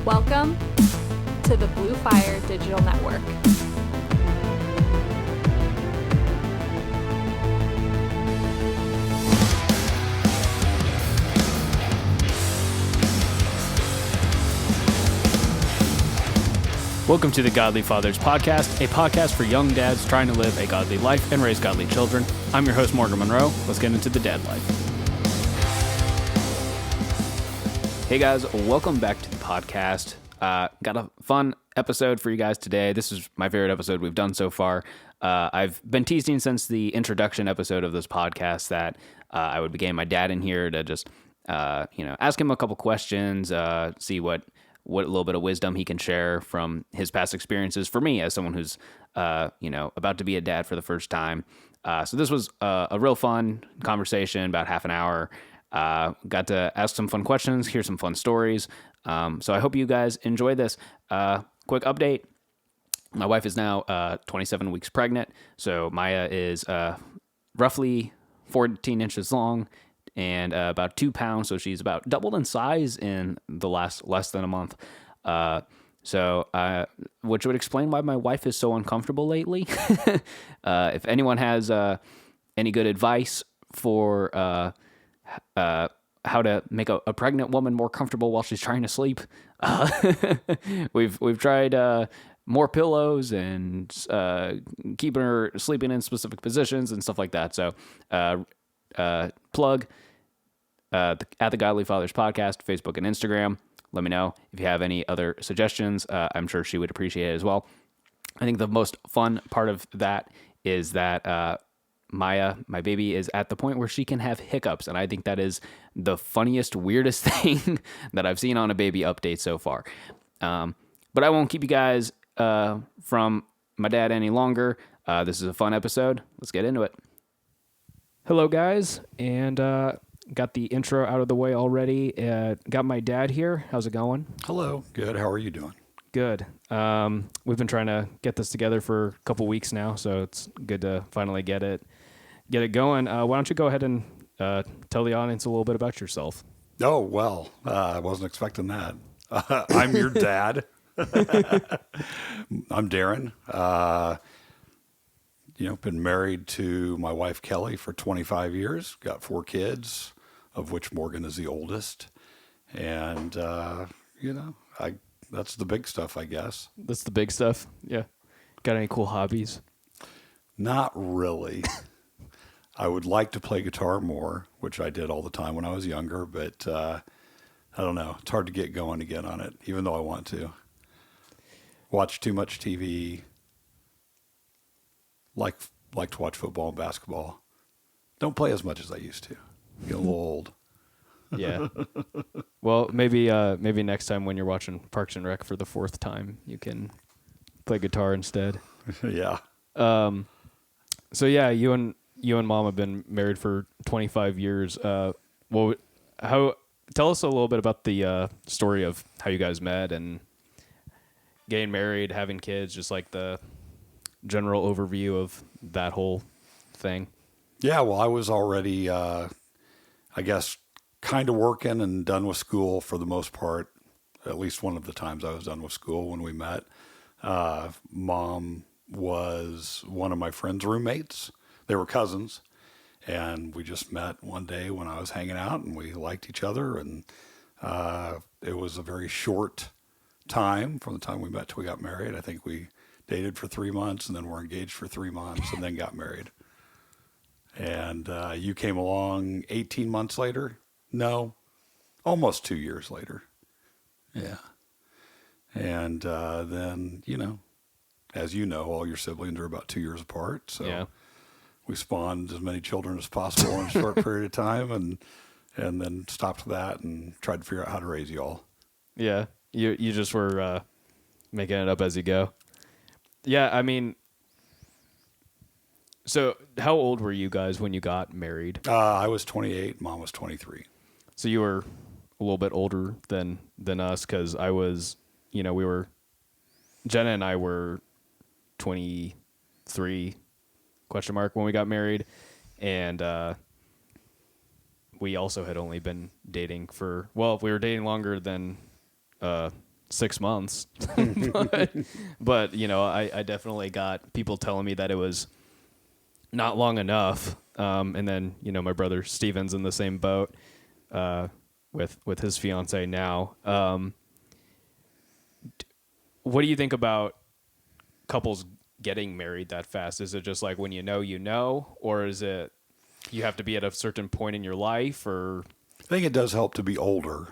Welcome to the Blue Fire Digital Network. Welcome to the Godly Fathers Podcast, a podcast for young dads trying to live a godly life and raise godly children. I'm your host, Morgan Monroe. Let's get into the dad life. Hey guys, welcome back to the podcast. Got a fun episode for you guys today. This is my favorite episode we've done so far. I've been teasing since the introduction episode of this podcast that I would be getting my dad in here to just, ask him a couple questions, see what little bit of wisdom he can share from his past experiences for me as someone who's, about to be a dad for the first time. So this was a real fun conversation, about half an hour. Got to ask some fun questions, hear some fun stories. So I hope you guys enjoy this. Quick update. My wife is now 27 weeks pregnant. So Maya is roughly 14 inches long and about 2 pounds. So she's about doubled in size in the less than a month. Which would explain why my wife is so uncomfortable lately. If anyone has any good advice for how to make a pregnant woman more comfortable while she's trying to sleep, we've tried more pillows and keeping her sleeping in specific positions and stuff like that. So plug at the Godly Fathers Podcast, Facebook and Instagram. Let me know if you have any other suggestions. I'm sure she would appreciate it as well. I think the most fun part of that is that Maya, my baby, is at the point where she can have hiccups, and I think that is the funniest, weirdest thing that I've seen on a baby update so far. But I won't keep you guys from my dad any longer. This is a fun episode. Let's get into it. Hello, guys, and got the intro out of the way already. Got my dad here. How's it going? Hello. Good. How are you doing? Good. We've been trying to get this together for a couple weeks now, so it's good to finally get it going. Why don't you go ahead and tell the audience a little bit about yourself? Oh, well, I wasn't expecting that. I'm your dad. I'm Darren. Been married to my wife, Kelly, for 25 years. Got 4 kids, of which Morgan is the oldest. And, that's the big stuff, I guess. That's the big stuff? Yeah. Got any cool hobbies? Not really. I would like to play guitar more, which I did all the time when I was younger, but I don't know. It's hard to get going again on it, even though I want to. Watch too much TV. Like to watch football and basketball. Don't play as much as I used to. Get a little old. Yeah. Well, maybe next time when you're watching Parks and Rec for the 4th time, you can play guitar instead. Yeah. So yeah, you and Mom have been married for 25 years. Tell us a little bit about the story of how you guys met and getting married, having kids, just like the general overview of that whole thing. Yeah, well, I was already, kind of working and done with school for the most part. At least one of the times I was done with school when we met. Mom was one of my friend's roommates. They were cousins, and we just met one day when I was hanging out, and we liked each other. And it was a very short time from the time we met till we got married. I think we dated for 3 months, and then were engaged for 3 months, and then got married. And you came along 18 months later. No, almost 2 years later. Yeah. And then, as you know, all your siblings are about 2 years apart. So yeah. We spawned as many children as possible in a short period of time and then stopped that and tried to figure out how to raise you all. Yeah. You just were making it up as you go. Yeah, I mean, so how old were you guys when you got married? I was 28. Mom was 23. So you were a little bit older than us, because I was, Jenna and I were 23 ? When we got married, and we also had only been dating we were dating longer than 6 months. but you know, I definitely got people telling me that it was not long enough. And then, you know, my brother Steven's in the same boat with his fiance now. What do you think about couples getting married that fast? Is it just like when you know, or is it you have to be at a certain point in your life? Or I think it does help to be older,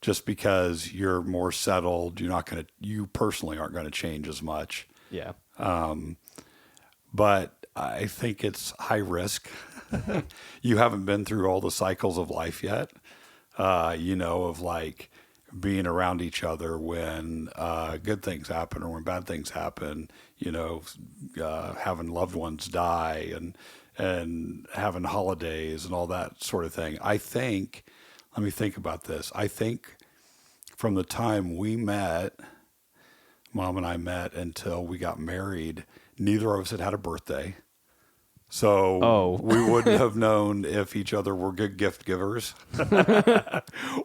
just because you're more settled. You personally aren't going to change as much. yeah, But I think it's high risk. You haven't been through all the cycles of life yet, of like being around each other when good things happen or when bad things happen, having loved ones die and having holidays and all that sort of thing. Let me think about this. I think from the time Mom and I met until we got married, neither of us had a birthday. So we wouldn't have known if each other were good gift givers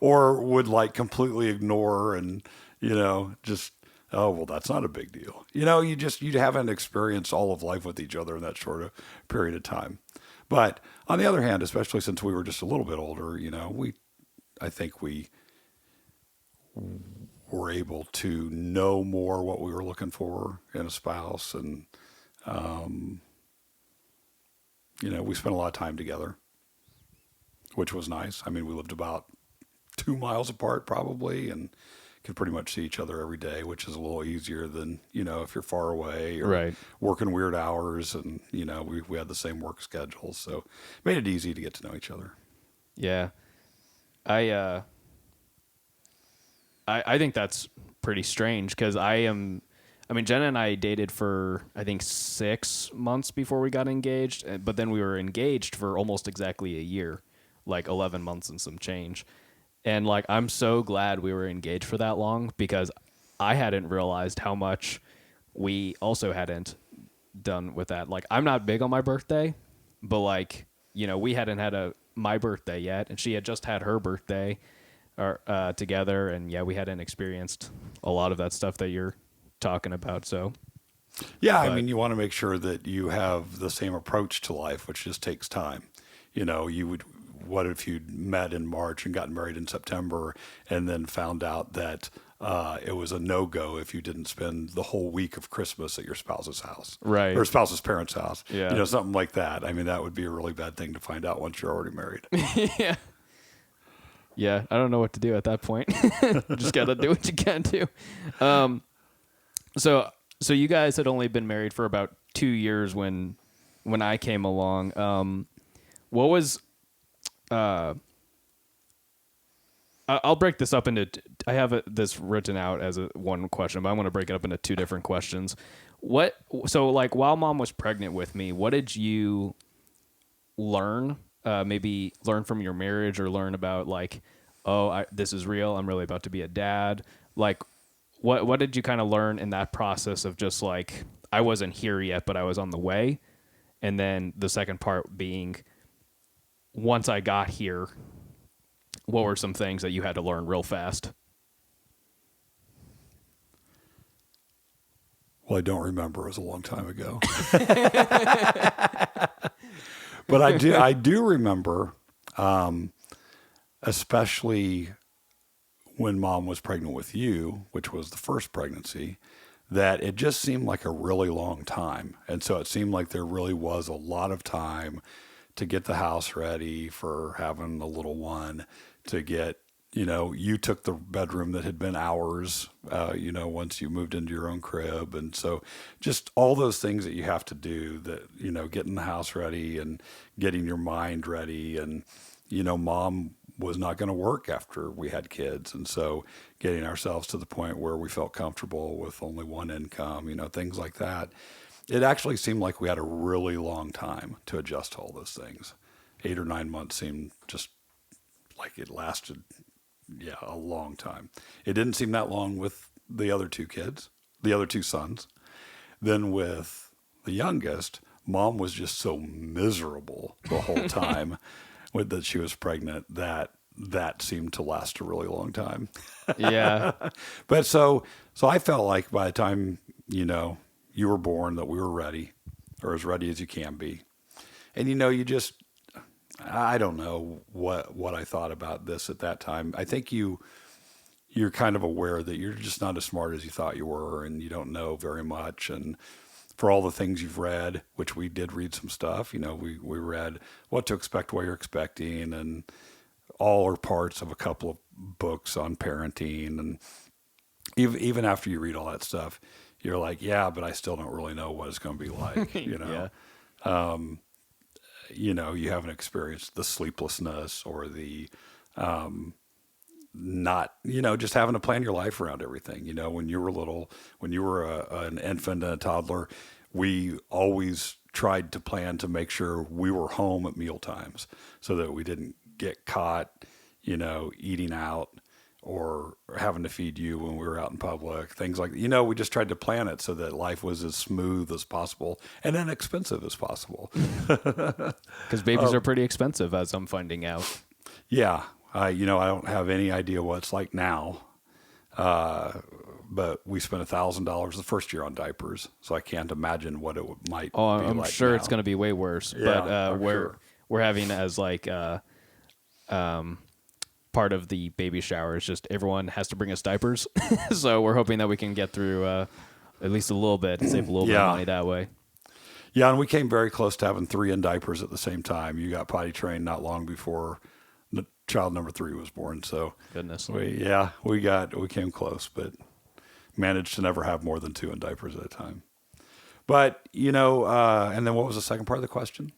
or would like completely ignore and, just, oh, well, that's not a big deal. You haven't experienced all of life with each other in that short of period of time. But on the other hand, especially since we were just a little bit older, I think we were able to know more what we were looking for in a spouse. And, we spent a lot of time together, which was nice. I mean, we lived about 2 miles apart probably and could pretty much see each other every day, which is a little easier than, if you're far away or right. working weird hours and, we had the same work schedule. So it made it easy to get to know each other. Yeah. I think that's pretty strange because Jenna and I dated for, I think, 6 months before we got engaged, but then we were engaged for almost exactly a year, like 11 months and some change. And like, I'm so glad we were engaged for that long because I hadn't realized how much we also hadn't done with that. Like, I'm not big on my birthday, but like, we hadn't had my birthday yet, and she had just had her birthday together, and yeah, we hadn't experienced a lot of that stuff that you're talking about. So yeah, I mean, you want to make sure that you have the same approach to life, which just takes time. What if you'd met in March and got married in September and then found out that it was a no-go if you didn't spend the whole week of Christmas at your spouse's house, right, or spouse's parents' house? Yeah, something like that. I mean, that would be a really bad thing to find out once you're already married. Yeah, I don't know what to do at that point. Just gotta do what you can do. So you guys had only been married for about 2 years when I came along. What was I'll break this up into. I have this written out as one question, but I want to break it up into 2 different questions. So like while Mom was pregnant with me, what did you learn? Maybe learn from your marriage or learn about like, this is real. I'm really about to be a dad. Like, what did you kind of learn in that process of just like, I wasn't here yet, but I was on the way. And then the second part being, once I got here, what were some things that you had to learn real fast? Well, I don't remember. It was a long time ago. But I do remember, especially when Mom was pregnant with you, which was the first pregnancy, that it just seemed like a really long time. And so it seemed like there really was a lot of time to get the house ready for having a little one, to get, you took the bedroom that had been ours, once you moved into your own crib. And so just all those things that you have to do that, getting the house ready and getting your mind ready. And, Mom was not going to work after we had kids. And so getting ourselves to the point where we felt comfortable with only one income, things like that. It actually seemed like we had a really long time to adjust to all those things. 8 or 9 months seemed just like it lasted, a long time. It didn't seem that long with the other 2 kids, the other 2 sons. Then with the youngest, Mom was just so miserable the whole time that she was pregnant that that seemed to last a really long time. Yeah. But so I felt like by the time, you were born, that we were ready, or as ready as you can be. And, I don't know what I thought about this at that time. I think you're kind of aware that you're just not as smart as you thought you were, and you don't know very much. And for all the things you've read, which we did read some stuff, we read What to Expect While You're Expecting, and all or parts of a couple of books on parenting. And even after you read all that stuff, you're like, yeah, but I still don't really know what it's going to be like, Yeah. You haven't experienced the sleeplessness or the not, just having to plan your life around everything. When you were little, when you were an infant and a toddler, we always tried to plan to make sure we were home at meal times so that we didn't get caught, eating out or having to feed you when we were out in public, things like, we just tried to plan it so that life was as smooth as possible and inexpensive as possible. Because babies are pretty expensive, as I'm finding out. Yeah. I don't have any idea what it's like now. But we spent $1,000 the first year on diapers. So I can't imagine what it might be I'm like sure now. it's going to be way worse. Yeah, But I'm sure. we're having as like part of the baby shower is just everyone has to bring us diapers. So we're hoping that we can get through at least a little bit and save a little bit Yeah. of money that way. Yeah, and we came very close to having 3 in diapers at the same time. You got potty trained not long before child number 3 was born. So Goodness. we came close, but managed to never have more than 2 in diapers at a time. But, and then what was the second part of the question?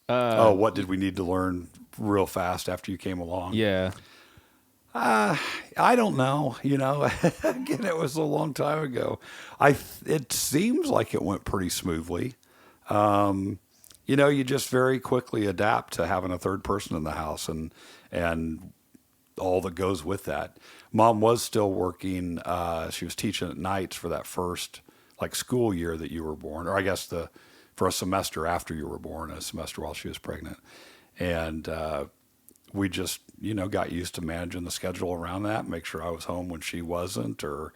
What did we need to learn real fast after you came along? Yeah. I don't know. Again, it was a long time ago. It seems like it went pretty smoothly. You just very quickly adapt to having a third person in the house and all that goes with that. Mom was still working. She was teaching at nights for that first school year that you were born, or I guess for a semester after you were born, a semester while she was pregnant. And we just, got used to managing the schedule around that, make sure I was home when she wasn't, or,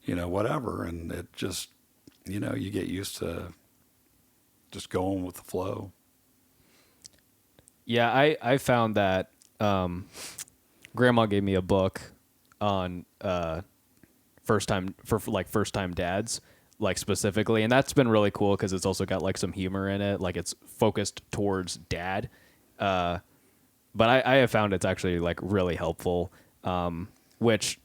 whatever. And it just, you get used to just going with the flow. Yeah, I found that Grandma gave me a book on first time dads, specifically, and that's been really cool because it's also got some humor in it, it's focused towards dad. But I have found it's actually really helpful, which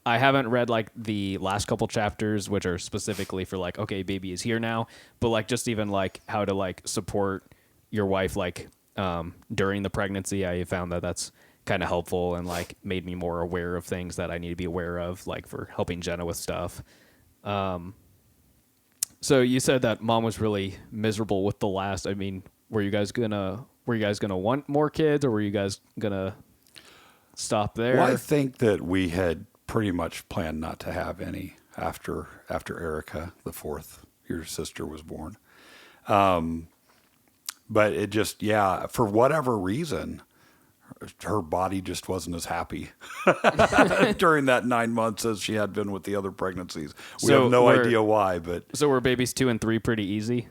I haven't read the last couple chapters, which are specifically for okay, baby is here now, but just even how to support your wife during the pregnancy. I found that that's kind of helpful and made me more aware of things that I need to be aware of, for helping Jenna with stuff. So you said that Mom was really miserable with the last. I mean, were you guys gonna want more kids, or were you guys gonna stop there? Well, I think that we had pretty much planned not to have any after Erica, the 4th, your sister, was born. But it just, for whatever reason, her body just wasn't as happy during that 9 months as she had been with the other pregnancies. We have no idea why, but so were babies 2 and 3 pretty easy?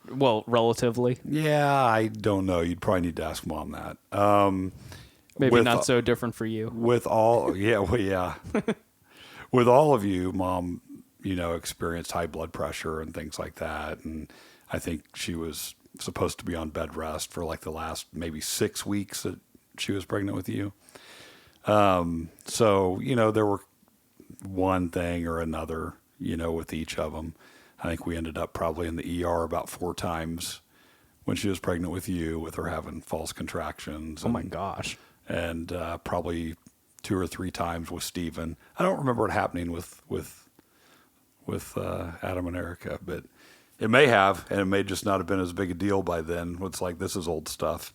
Well, relatively. Yeah, I don't know. You'd probably need to ask Mom that. Maybe not so different for you. With all, with all of you, Mom, experienced high blood pressure and things like that, and I think she was supposed to be on bed rest for the last maybe 6 weeks that she was pregnant with you. So, there were one thing or another, with each of them. I think we ended up probably in the ER about 4 times when she was pregnant with you, with her having false contractions. Oh my gosh. And probably 2 or 3 times with Stephen. I don't remember it happening with Adam and Erica, but it may have, and it may just not have been as big a deal by then. It's this is old stuff.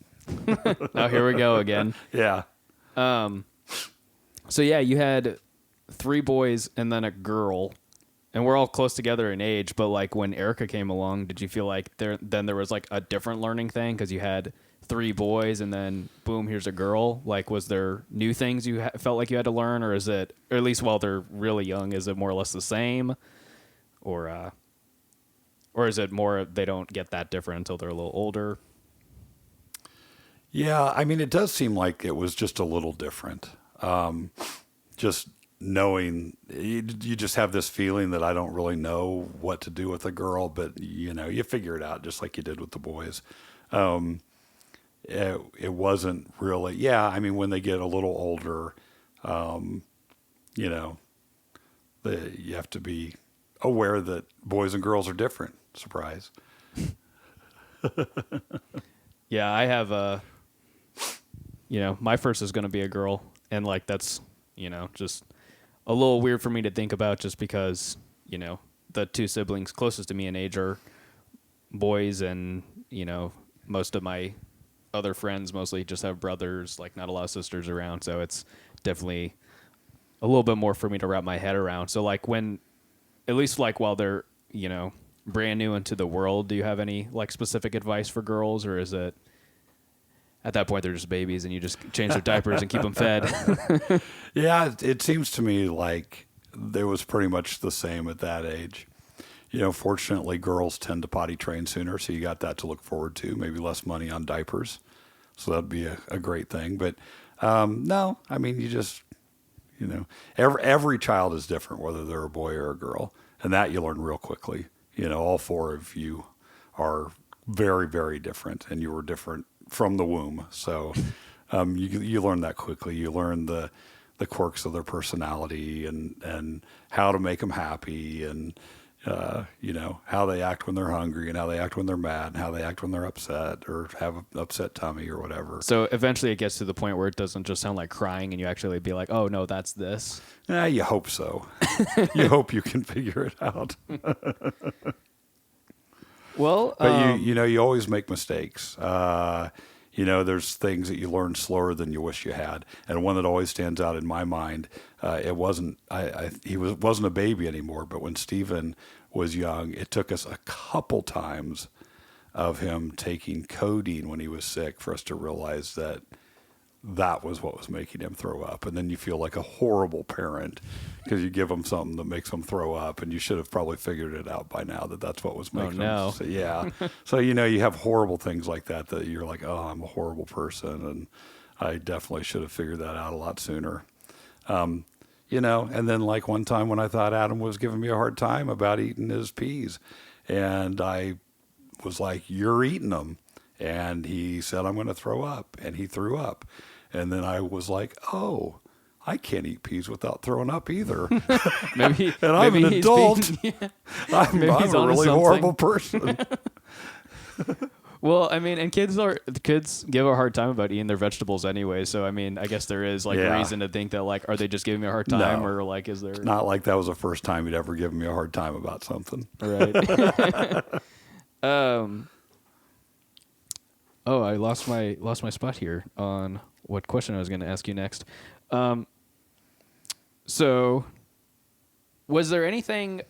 Oh, here we go again. Yeah. So yeah, you had 3 boys and then a girl, and we're all close together in age. But when Erica came along, did you feel there was a different learning thing because you had 3 boys and then boom, here's a girl? Like, was there new things you felt like you had to learn, or is it, or at least while they're really young, is it more or less the same, or is it more they don't get that different until they're a little older? Yeah, I mean, it does seem like it was just a little different. Just knowing, you just have this feeling that I don't really know what to do with a girl, but you figure it out just like you did with the boys. It wasn't really, yeah. I mean, when they get a little older, you know, you have to be aware that boys and girls are different. Surprise. Yeah, I have my first is going to be a girl, and like that's, just a little weird for me to think about just because, the 2 siblings closest to me in age are boys, and, most of my other friends mostly just have brothers, like not a lot of sisters around, so it's definitely a little bit more for me to wrap my head around. So like when, at least like while they're, brand new into the world, do you have any like specific advice for girls, or is it at that point they're just babies and you just change their diapers and keep them fed? Yeah, it seems to me like there was pretty much the same at that age. Fortunately, girls tend to potty train sooner, so you got that to look forward to. Maybe less money on diapers, so that'd be a great thing. But no, I mean, you just, every child is different, whether they're a boy or a girl, and that you learn real quickly. All 4 of you are very, very different, and you were different from the womb. So you learn that quickly. You learn the quirks of their personality and how to make them happy, and how they act when they're hungry, and how they act when they're mad, and how they act when they're upset or have an upset tummy or whatever. So eventually it gets to the point where it doesn't just sound like crying and you actually be like, oh no, that's this. Yeah, you hope so. You hope you can figure it out. Well, but you always make mistakes. There's things that you learn slower than you wish you had, and one that always stands out in my mind. It wasn't he wasn't a baby anymore, but when Stephen was young, it took us a couple times of him taking codeine when he was sick for us to realize that was what was making him throw up. And then you feel like a horrible parent because you give him something that makes him throw up, and you should have probably figured it out by now that that's what was making him. So, yeah. So, you have horrible things like that you're like, oh, I'm a horrible person. And I definitely should have figured that out a lot sooner. And then like one time when I thought Adam was giving me a hard time about eating his peas, and I was like, you're eating them. And he said, I'm going to throw up. And he threw up. And then I was like, oh, I can't eat peas without throwing up either. Maybe, and I'm maybe an adult. I'm a really something. horrible person. Well, I mean, and kids give a hard time about eating their vegetables anyway. So, I mean, I guess there is like a reason to think that like, are they just giving me a hard time, or like, is there? It's not like that was the first time you'd ever given me a hard time about something. Right. Oh, I lost my spot here on what question I was going to ask you next. So, was there anything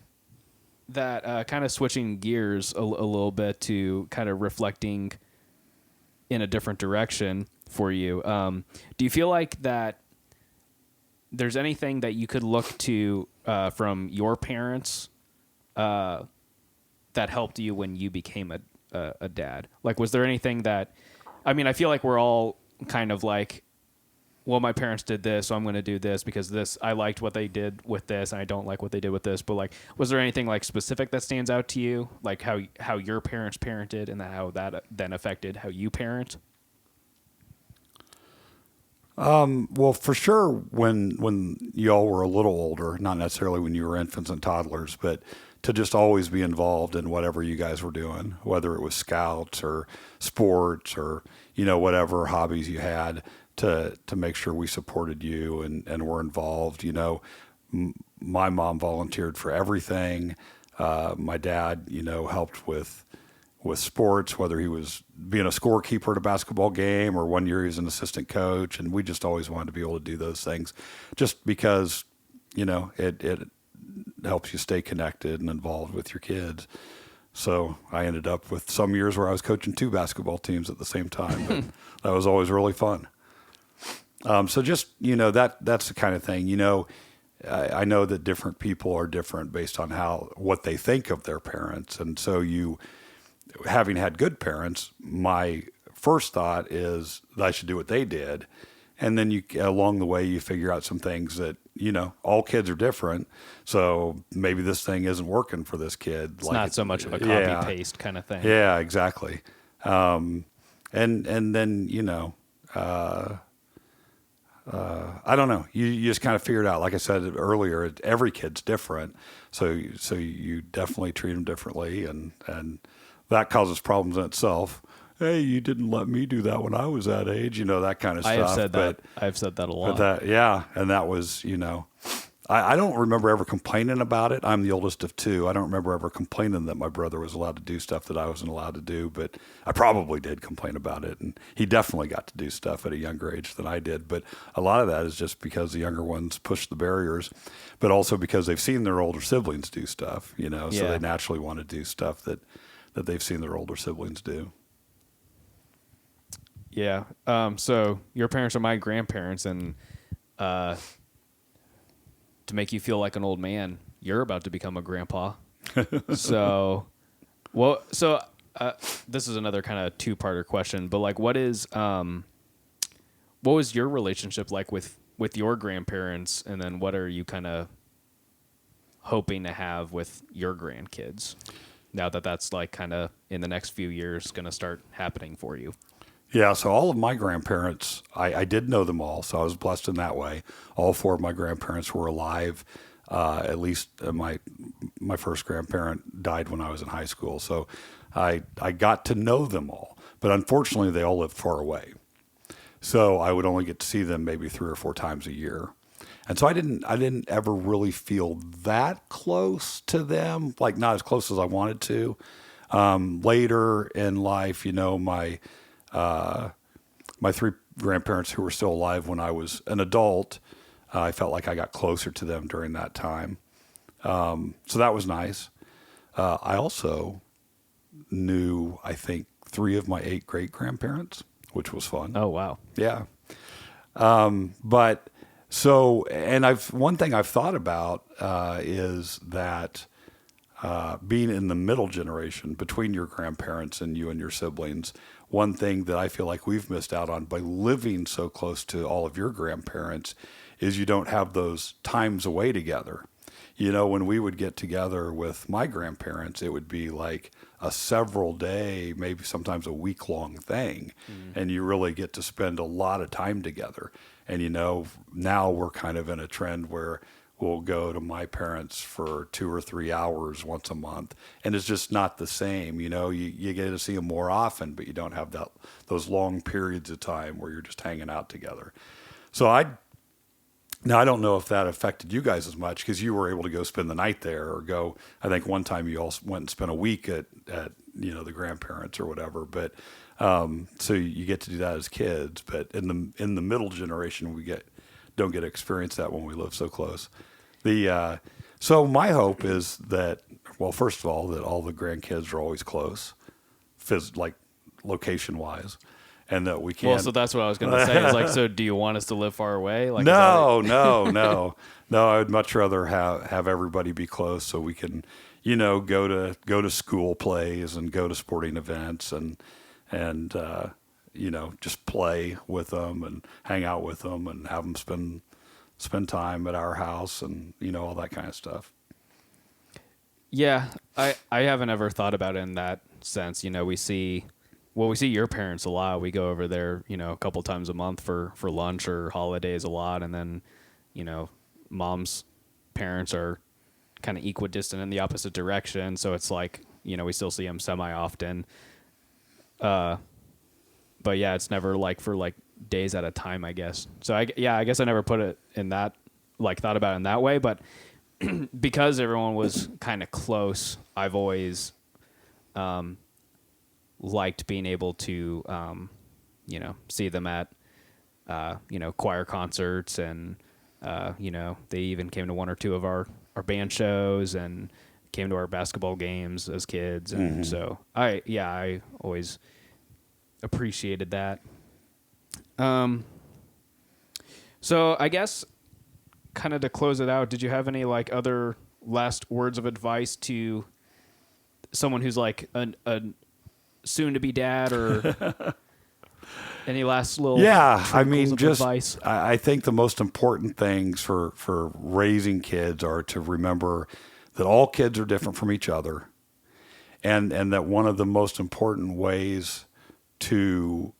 that kind of switching gears a little bit to kind of reflecting in a different direction for you? Do you feel like that there's anything that you could look to from your parents that helped you when you became a dad? Like, was there anything that, I mean, I feel like we're all kind of like, well, my parents did this, so I'm going to do this because this, I liked what they did with this, and I don't like what they did with this. But like, was there anything like specific that stands out to you, like how your parents parented, and how that then affected how you parent? Well, for sure, when y'all were a little older, not necessarily when you were infants and toddlers, but to just always be involved in whatever you guys were doing, whether it was scouts or sports or, whatever hobbies you had, to make sure we supported you and were involved. My mom volunteered for everything. My dad, helped with sports, whether he was being a scorekeeper at a basketball game or one year he was an assistant coach. And we just always wanted to be able to do those things just because, it helps you stay connected and involved with your kids. So I ended up with some years where I was coaching 2 basketball teams at the same time. But that was always really fun. So just, that's the kind of thing, I know that different people are different based on what they think of their parents. And so having had good parents, my first thought is that I should do what they did. And then along the way, you figure out some things that, all kids are different. So maybe this thing isn't working for this kid. It's not so much of a copy paste kind of thing. Yeah, exactly. And then, I don't know. You just kind of figure it out. Like I said earlier, every kid's different. So you definitely treat them differently. And that causes problems in itself. Hey, you didn't let me do that when I was that age, that kind of stuff. I've said that a lot. And that was, I don't remember ever complaining about it. I'm the oldest of 2. I don't remember ever complaining that my brother was allowed to do stuff that I wasn't allowed to do, but I probably did complain about it. And he definitely got to do stuff at a younger age than I did. But a lot of that is just because the younger ones push the barriers, but also because they've seen their older siblings do stuff, so they naturally want to do stuff that they've seen their older siblings do. Yeah. So your parents are my grandparents, and to make you feel like an old man, you're about to become a grandpa. So this is another kind of 2-parter question, but like, what was your relationship like with your grandparents, and then what are you kind of hoping to have with your grandkids now that that's like kind of in the next few years going to start happening for you? Yeah, so all of my grandparents, I did know them all, so I was blessed in that way. All 4 of my grandparents were alive. At least my first grandparent died when I was in high school, so I got to know them all. But unfortunately, they all lived far away, so I would only get to see them maybe 3 or 4 times a year. And so I didn't ever really feel that close to them, like not as close as I wanted to. Later in life, my 3 grandparents who were still alive when I was an adult, I felt like I got closer to them during that time. So that was nice. I also knew, I think, 3 of my 8 great-grandparents, which was fun. Oh, wow. Yeah. One thing I've thought about is that being in the middle generation between your grandparents and you and your siblings, one thing that I feel like we've missed out on by living so close to all of your grandparents is you don't have those times away together. When we would get together with my grandparents, it would be like a several day, maybe sometimes a week-long thing. Mm-hmm. And you really get to spend a lot of time together. And, now we're kind of in a trend where we'll go to my parents for 2 or 3 hours once a month. And it's just not the same. You get to see them more often, but you don't have those long periods of time where you're just hanging out together. So now I don't know if that affected you guys as much because you were able to go spend the night there or go, I think one time you all went and spent a week at the grandparents or whatever. But so you get to do that as kids, but in the middle generation, don't get to experience that when we live so close. So my hope is that, well, first of all, that all the grandkids are always close, like location wise, and that we can. Well, so that's what I was going to say. Is like, so do you want us to live far away? Like, no. I would much rather have everybody be close so we can, go to school plays and go to sporting events and just play with them and hang out with them and have them spend time at our house and, all that kind of stuff. Yeah, I haven't ever thought about it in that sense. We see your parents a lot. We go over there, a couple times a month for lunch or holidays a lot. And then, mom's parents are kind of equidistant in the opposite direction. So it's like, we still see them semi-often. But yeah, it's never like for like days at a time, I guess. So I guess I never put it in that, like thought about it in that way. But because everyone was kind of close, I've always liked being able to, see them at, choir concerts and, they even came to 1 or 2 of our band shows and came to our basketball games as kids, and so I always appreciated that. So I guess kind of to close it out, did you have any like other last words of advice to someone who's like a soon to be dad, or any last little I mean, of just advice? I think the most important things for raising kids are to remember that all kids are different from each other, and that one of the most important ways to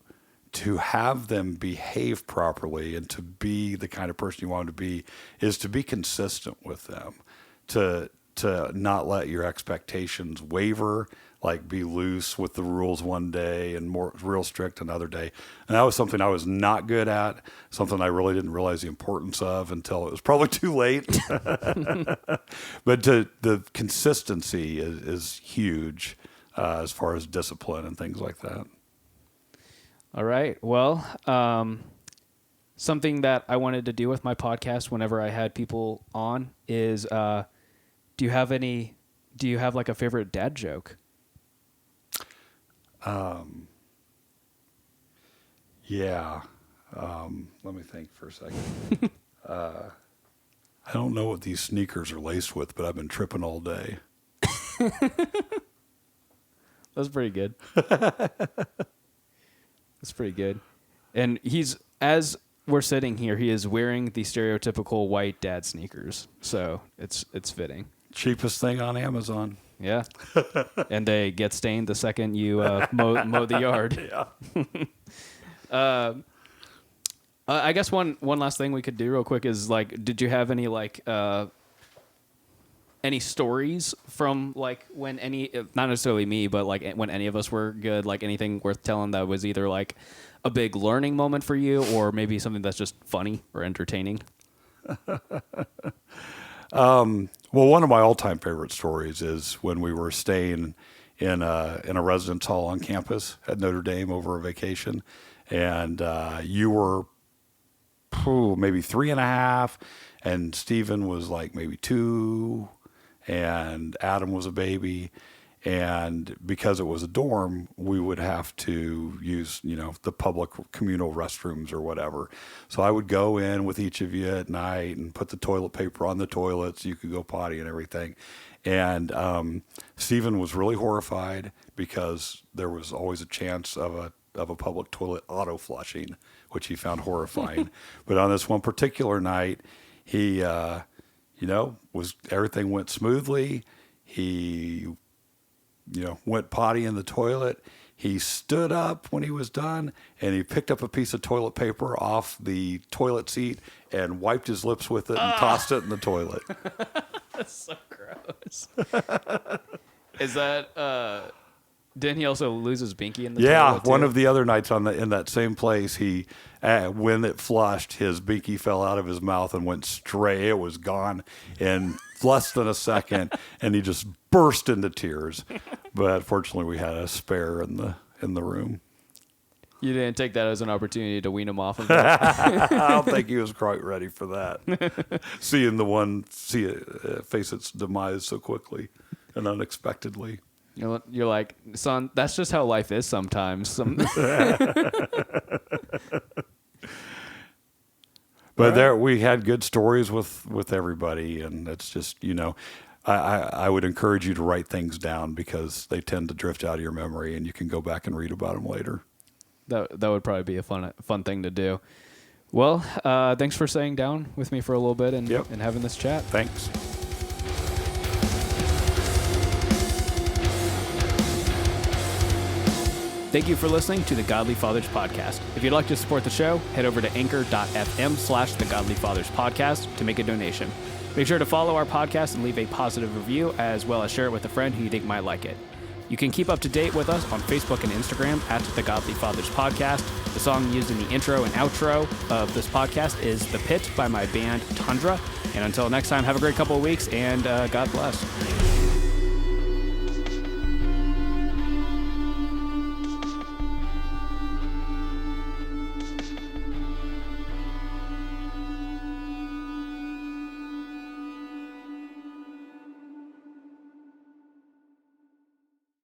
have them behave properly and to be the kind of person you want them to be is to be consistent with them, to not let your expectations waver, like be loose with the rules one day and more real strict another day. And that was something I was not good at, something I really didn't realize the importance of until it was probably too late. But the consistency is huge as far as discipline and things like that. All right. Well, something that I wanted to do with my podcast whenever I had people on is, do you have like a favorite dad joke? Yeah. Let me think for a second. I don't know what these sneakers are laced with, but I've been tripping all day. That's pretty good. That's pretty good. And as we're sitting here, he is wearing the stereotypical white dad sneakers. So it's fitting. Cheapest thing on Amazon. Yeah. And they get stained the second you mow the yard. Yeah. I guess one last thing we could do real quick is like, did you have any like any stories from like when not necessarily me, but like when any of us were good, like anything worth telling that was either like a big learning moment for you or maybe something that's just funny or entertaining? Well, one of my all-time favorite stories is when we were staying in a residence hall on campus at Notre Dame over a vacation, and you were maybe 3.5, and Stephen was like maybe 2, and Adam was a baby. And because it was a dorm, we would have to use, the public communal restrooms or whatever. So I would go in with each of you at night and put the toilet paper on the toilet so you could go potty and everything. And Stephen was really horrified because there was always a chance of a public toilet auto flushing, which he found horrifying. But on this one particular night, he, everything went smoothly. He went potty in the toilet. He stood up when he was done, and he picked up a piece of toilet paper off the toilet seat and wiped his lips with it and tossed it in the toilet. That's so gross. Is that, didn't he also lose his binky in the toilet? Yeah, too? one of the other nights in that same place, he, when it flushed, his binky fell out of his mouth and went straight. It was gone in less than a second, and he just burst into tears. But fortunately, we had a spare in the room. You didn't take that as an opportunity to wean him off of it? I don't think he was quite ready for that. Seeing the one face its demise so quickly and unexpectedly. You're like, son, that's just how life is sometimes. But there, we had good stories with everybody, and it's just, I would encourage you to write things down because they tend to drift out of your memory, and you can go back and read about them later. That would probably be a fun thing to do. Well, thanks for sitting down with me for a little bit and having this chat. Thanks. Thank you for listening to the Godly Fathers Podcast. If you'd like to support the show, head over to anchor.fm/the Godly Fathers Podcast to make a donation. Make sure to follow our podcast and leave a positive review, as well as share it with a friend who you think might like it. You can keep up to date with us on Facebook and Instagram at the Godly Fathers Podcast. The song used in the intro and outro of this podcast is The Pit by my band Tundra. And until next time, have a great couple of weeks, and God bless.